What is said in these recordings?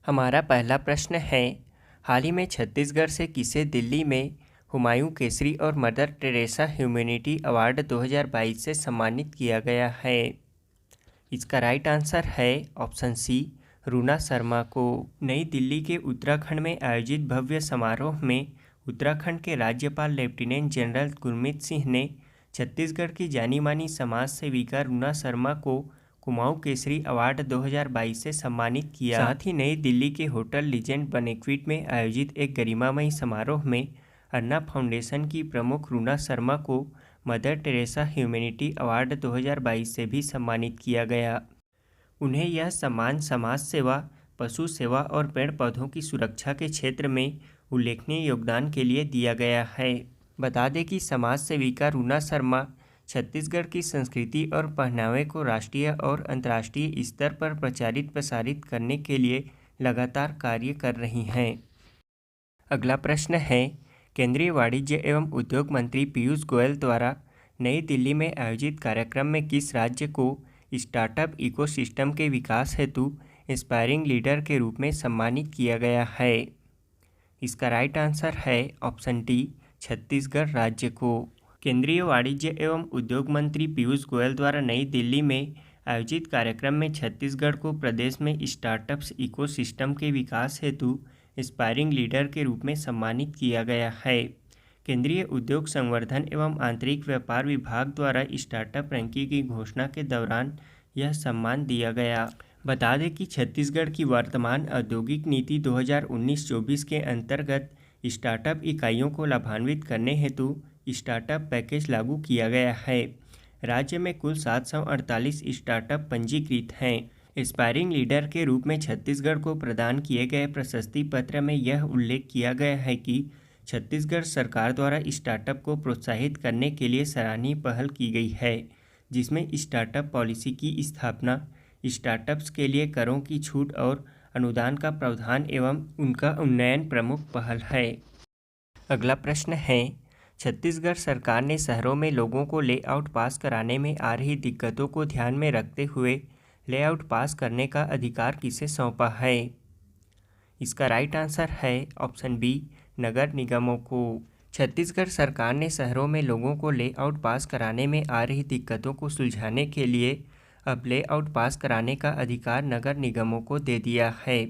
हमारा पहला प्रश्न है, हाल ही में छत्तीसगढ़ से किसे दिल्ली में हुमायूं केसरी और मदर टेरेसा ह्यूमैनिटी अवार्ड 2022 से सम्मानित किया गया है। इसका राइट आंसर है ऑप्शन सी, रूना शर्मा को। नई दिल्ली के उत्तराखंड में आयोजित भव्य समारोह में उत्तराखंड के राज्यपाल लेफ्टिनेंट जनरल गुरमीत सिंह ने छत्तीसगढ़ की जानी मानी समाज सेविका रूना शर्मा को कुमाऊं केसरी अवार्ड 2022 से सम्मानित किया। साथ ही नई दिल्ली के होटल लीजेंड बनेक्विट में आयोजित एक गरिमामयी समारोह में अन्ना फाउंडेशन की प्रमुख रूना शर्मा को मदर टेरेसा ह्यूमैनिटी अवार्ड 2022 से भी सम्मानित किया गया। उन्हें यह सम्मान समाज सेवा, पशु सेवा और पेड़ पौधों की सुरक्षा के क्षेत्र में उल्लेखनीय योगदान के लिए दिया गया है। बता दें कि समाज सेविका रूना शर्मा छत्तीसगढ़ की संस्कृति और पहनावे को राष्ट्रीय और अंतर्राष्ट्रीय स्तर पर प्रचारित प्रसारित करने के लिए लगातार कार्य कर रही हैं। अगला प्रश्न है, केंद्रीय वाणिज्य एवं उद्योग मंत्री पीयूष गोयल द्वारा नई दिल्ली में आयोजित कार्यक्रम में किस राज्य को स्टार्टअप इकोसिस्टम के विकास हेतु इंस्पायरिंग लीडर के रूप में सम्मानित किया गया है? इसका राइट आंसर है ऑप्शन डी, छत्तीसगढ़ राज्य को। केंद्रीय वाणिज्य एवं उद्योग मंत्री पीयूष गोयल द्वारा नई दिल्ली में आयोजित कार्यक्रम में छत्तीसगढ़ को प्रदेश में स्टार्टअप्स इकोसिस्टम के विकास हेतु इंस्पायरिंग लीडर के रूप में सम्मानित किया गया है। केंद्रीय उद्योग संवर्धन एवं आंतरिक व्यापार विभाग द्वारा स्टार्टअप रैंकिंग की घोषणा के दौरान यह सम्मान दिया गया। बता दें कि छत्तीसगढ़ की वर्तमान औद्योगिक नीति 2019-24 के अंतर्गत स्टार्टअप इकाइयों को लाभान्वित करने हेतु स्टार्टअप पैकेज लागू किया गया है। राज्य में कुल 748 स्टार्टअप पंजीकृत हैं। एस्पायरिंग लीडर के रूप में छत्तीसगढ़ को प्रदान किए गए प्रशस्ति पत्र में यह उल्लेख किया गया है कि छत्तीसगढ़ सरकार द्वारा स्टार्टअप को प्रोत्साहित करने के लिए सराहनीय पहल की गई है, जिसमें स्टार्टअप पॉलिसी की स्थापना, स्टार्टअप्स के लिए करों की छूट और अनुदान का प्रावधान एवं उनका उन्नयन प्रमुख पहल है। अगला प्रश्न है, छत्तीसगढ़ सरकार ने शहरों में लोगों को लेआउट पास कराने में आ रही दिक्कतों को ध्यान में रखते हुए लेआउट पास करने का अधिकार किसे सौंपा है? इसका राइट आंसर है ऑप्शन बी, नगर निगमों को। छत्तीसगढ़ सरकार ने शहरों में लोगों को लेआउट पास कराने में आ रही दिक्कतों को सुलझाने के लिए अब लेआउट पास कराने का अधिकार नगर निगमों को दे दिया है।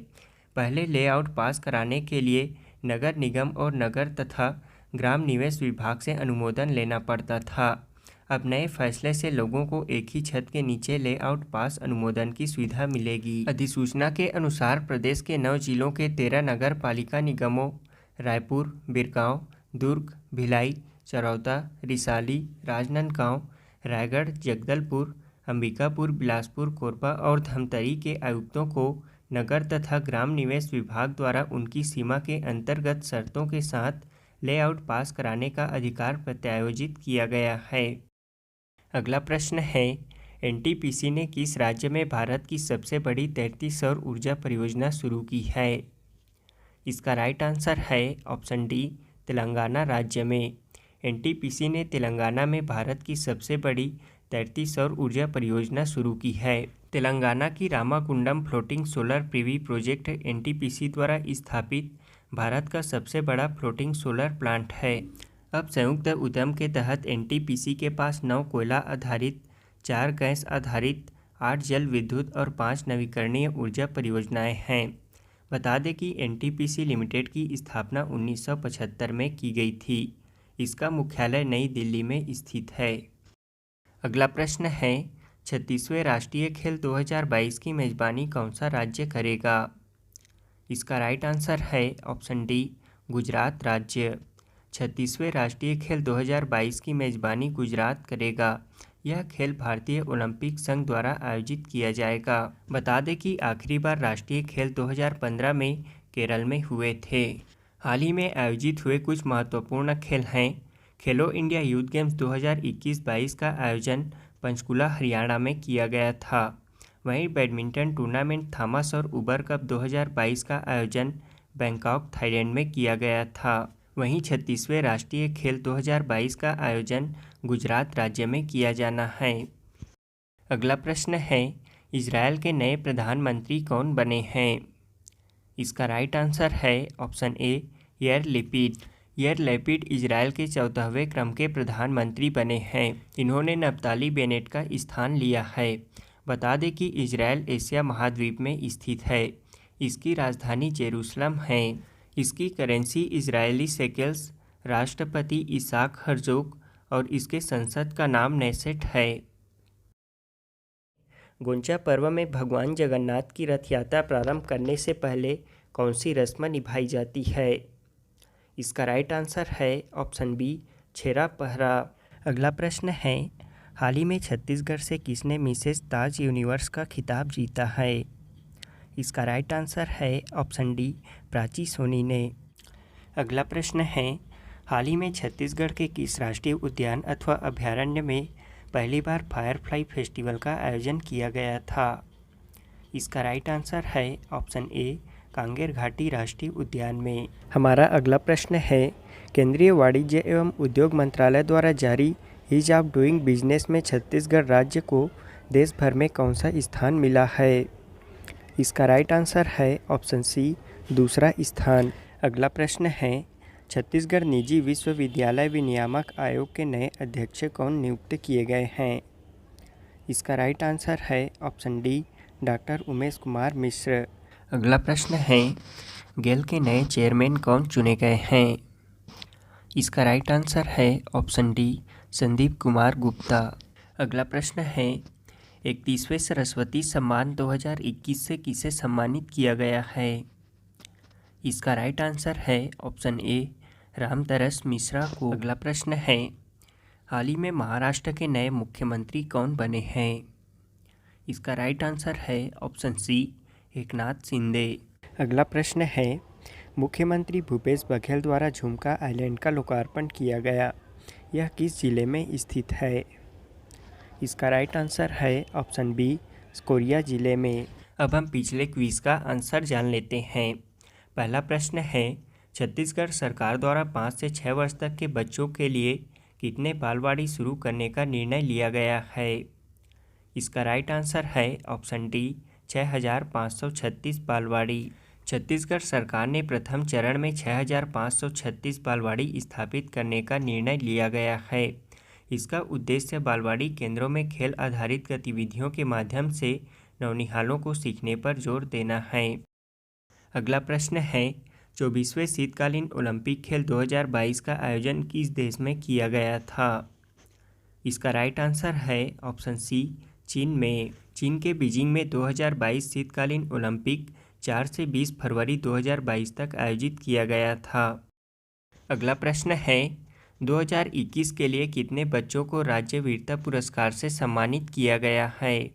पहले लेआउट पास कराने के लिए नगर निगम और नगर तथा ग्राम निवेश विभाग से अनुमोदन लेना पड़ता था। अब नए फैसले से लोगों को एक ही छत के नीचे लेआउट पास अनुमोदन की सुविधा मिलेगी। अधिसूचना के अनुसार प्रदेश के 9 जिलों के 13 नगर पालिका निगमों रायपुर, बिरगांव, दुर्ग, भिलाई, चरौदा, रिसाली, राजनांदगांव, रायगढ़, जगदलपुर, अंबिकापुर, बिलासपुर, कोरबा और धमतरी के आयुक्तों को नगर तथा ग्राम निवेश विभाग द्वारा उनकी सीमा के अंतर्गत शर्तों के साथ लेआउट पास कराने का अधिकार प्रत्यायोजित किया गया है। अगला प्रश्न है, एनटीपीसी ने किस राज्य में भारत की सबसे बड़ी तैरती सौर ऊर्जा परियोजना शुरू की है? इसका राइट आंसर है ऑप्शन डी, तेलंगाना राज्य में। एनटीपीसी ने तेलंगाना में भारत की सबसे बड़ी तैरती सौर ऊर्जा परियोजना शुरू की है। तेलंगाना की Ramagundam floating solar PV project NTPC द्वारा स्थापित भारत का सबसे बड़ा फ्लोटिंग सोलर प्लांट है। अब संयुक्त उद्यम के तहत एनटीपीसी के पास 9 कोयला आधारित, 4 गैस आधारित, 8 जल विद्युत और 5 नवीकरणीय ऊर्जा परियोजनाएं हैं। बता दें कि एनटीपीसी लिमिटेड की स्थापना 1975 में की गई थी। इसका मुख्यालय नई दिल्ली में स्थित है। अगला प्रश्न है, 36वें राष्ट्रीय खेल 2022 की मेजबानी कौन सा राज्य करेगा? इसका राइट आंसर है ऑप्शन डी, गुजरात राज्य। 36वें राष्ट्रीय खेल 2022 की मेजबानी गुजरात करेगा। यह खेल भारतीय ओलंपिक संघ द्वारा आयोजित किया जाएगा। बता दें कि आखिरी बार राष्ट्रीय खेल 2015 में केरल में हुए थे। हाल ही में आयोजित हुए कुछ महत्वपूर्ण खेल हैं। खेलो इंडिया यूथ गेम्स 2021-22 का आयोजन पंचकुला हरियाणा में किया गया था। वहीं बैडमिंटन टूर्नामेंट थॉमस और उबर कप 2022 का आयोजन बैंकॉक थाईलैंड में किया गया था। वहीं 36वें राष्ट्रीय खेल 2022 का आयोजन गुजरात राज्य में किया जाना है। अगला प्रश्न है, इजरायल के नए प्रधानमंत्री कौन बने हैं? इसका राइट आंसर है ऑप्शन ए यार लैपिड। यार लैपिड इजराइल के 14वें क्रम के प्रधानमंत्री बने हैं। इन्होंने नप्ताली बेनेट का स्थान लिया है। बता दें कि इजराइल एशिया महाद्वीप में स्थित है। इसकी राजधानी जेरूसलम है। इसकी करेंसी इजरायली शेकेल्स, राष्ट्रपति इसाक हर्जोग और इसके संसद का नाम नेसेट है। गुंजा पर्व में भगवान जगन्नाथ की रथ यात्रा प्रारंभ करने से पहले कौन सी रस्म निभाई जाती है? इसका राइट आंसर है ऑप्शन बी छेरा पहरा। अगला प्रश्न है, हाल ही में छत्तीसगढ़ से किसने मिसेस ताज यूनिवर्स का खिताब जीता है? इसका राइट आंसर है ऑप्शन डी प्राची सोनी ने। अगला प्रश्न है, हाल ही में छत्तीसगढ़ के किस राष्ट्रीय उद्यान अथवा अभयारण्य में पहली बार फायरफ्लाई फेस्टिवल का आयोजन किया गया था? इसका राइट आंसर है ऑप्शन ए कांगेर घाटी राष्ट्रीय उद्यान में। हमारा अगला प्रश्न है, केंद्रीय वाणिज्य एवं उद्योग मंत्रालय द्वारा जारी ईज ऑफ डूइंग बिजनेस में छत्तीसगढ़ राज्य को देश भर में कौन सा स्थान मिला है? इसका राइट आंसर है ऑप्शन सी दूसरा स्थान। अगला प्रश्न है, छत्तीसगढ़ निजी विश्वविद्यालय विनियामक आयोग के नए अध्यक्ष कौन नियुक्त किए गए हैं? इसका राइट आंसर है option D doctor Umesh Kumar Mishra. अगला प्रश्न है, गेल के नए चेयरमैन कौन चुने गए हैं? इसका राइट आंसर है ऑप्शन डी संदीप कुमार गुप्ता। अगला प्रश्न है, 31वें सरस्वती सम्मान 2021 से किसे सम्मानित किया गया है? इसका राइट आंसर है ऑप्शन ए रामतरस मिश्रा को। अगला प्रश्न है, हाल ही में महाराष्ट्र के नए मुख्यमंत्री कौन बने हैं? इसका राइट आंसर है ऑप्शन सी एकनाथ शिंदे। अगला प्रश्न है, मुख्यमंत्री भूपेश बघेल द्वारा झुमका आइलैंड का लोकार्पण किया गया, यह किस जिले में स्थित है? इसका राइट आंसर है ऑप्शन बी कोरिया जिले में। अब हम पिछले क्विज का आंसर जान लेते हैं। पहला प्रश्न है, छत्तीसगढ़ सरकार द्वारा 5 से 6 वर्ष तक के बच्चों के लिए कितने बालवाड़ी शुरू करने का निर्णय लिया गया है? इसका राइट आंसर है ऑप्शन डी 6536 बालवाड़ी। छत्तीसगढ़ सरकार ने प्रथम चरण में 6536 बालवाड़ी स्थापित करने का निर्णय लिया गया है। इसका उद्देश्य बालवाड़ी केंद्रों में खेल आधारित गतिविधियों के माध्यम से नौनिहालों को सीखने पर जोर देना है। अगला प्रश्न है, 24वें शीतकालीन ओलंपिक खेल 2022 का आयोजन किस देश में किया गया था? इसका राइट आंसर है ऑप्शन सी चीन में। चीन के बीजिंग में 2022 शीतकालीन ओलंपिक 4 से 20 फरवरी 2022 तक आयोजित किया गया था। अगला प्रश्न है, 2021 के लिए कितने बच्चों को राज्य वीरता पुरस्कार से सम्मानित किया गया है?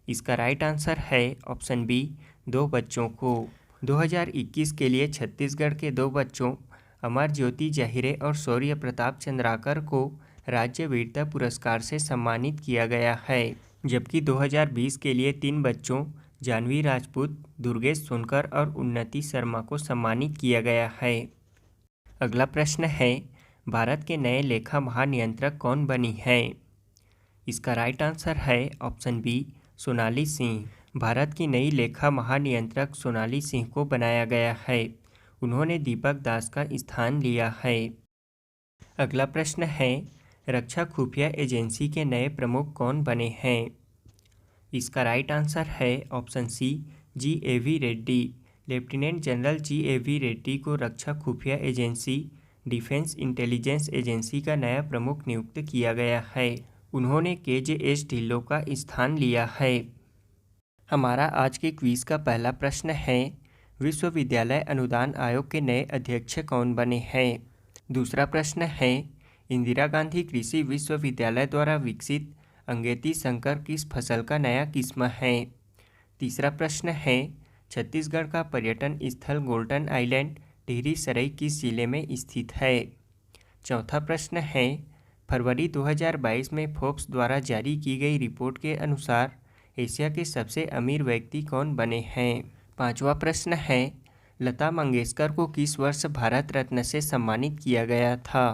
इसका राइट आंसर है ऑप्शन बी 2 बच्चों को। 2021 के लिए छत्तीसगढ़ के 2 बच्चों अमर ज्योति जहिरे और शौर्य प्रताप चंद्राकर को राज्य वीरता पुरस्कार से सम्मानित किया गया है, जबकि 2020 के लिए 3 बच्चों जानवी राजपूत, दुर्गेश सोनकर और उन्नति शर्मा को सम्मानित किया गया है। अगला प्रश्न है, भारत के नए लेखा महानियंत्रक कौन बनी है? इसका राइट आंसर है ऑप्शन बी सोनाली सिंह। भारत की नई लेखा महानियंत्रक सोनाली सिंह को बनाया गया है। उन्होंने दीपक दास का स्थान लिया है। अगला प्रश्न है, रक्षा खुफिया एजेंसी के नए प्रमुख कौन बने हैं? इसका राइट आंसर है option C G A V. Reddy. Lieutenant general G A V. Reddy को रक्षा खुफिया एजेंसी डिफेंस इंटेलिजेंस एजेंसी का नया प्रमुख नियुक्त किया गया है। उन्होंने के.जे.एस. ढिल्लों का स्थान लिया है। हमारा आज के क्विज का पहला प्रश्न है, विश्वविद्यालय अनुदान आयोग के नए अध्यक्ष कौन बने हैं? दूसरा प्रश्न है, इंदिरा गांधी कृषि विश्वविद्यालय द्वारा विकसित अंगेती संकर किस फसल का नया किस्म है? तीसरा प्रश्न है, छत्तीसगढ़ का पर्यटन स्थल गोल्डन आइलैंड टिहरी सरई किस जिले में स्थित है? चौथा प्रश्न है, फरवरी 2022 में फोर्ब्स द्वारा जारी की गई रिपोर्ट के अनुसार एशिया के सबसे अमीर व्यक्ति कौन बने हैं? पांचवा प्रश्न है, लता मंगेशकर को किस वर्ष भारत रत्न से सम्मानित किया गया था?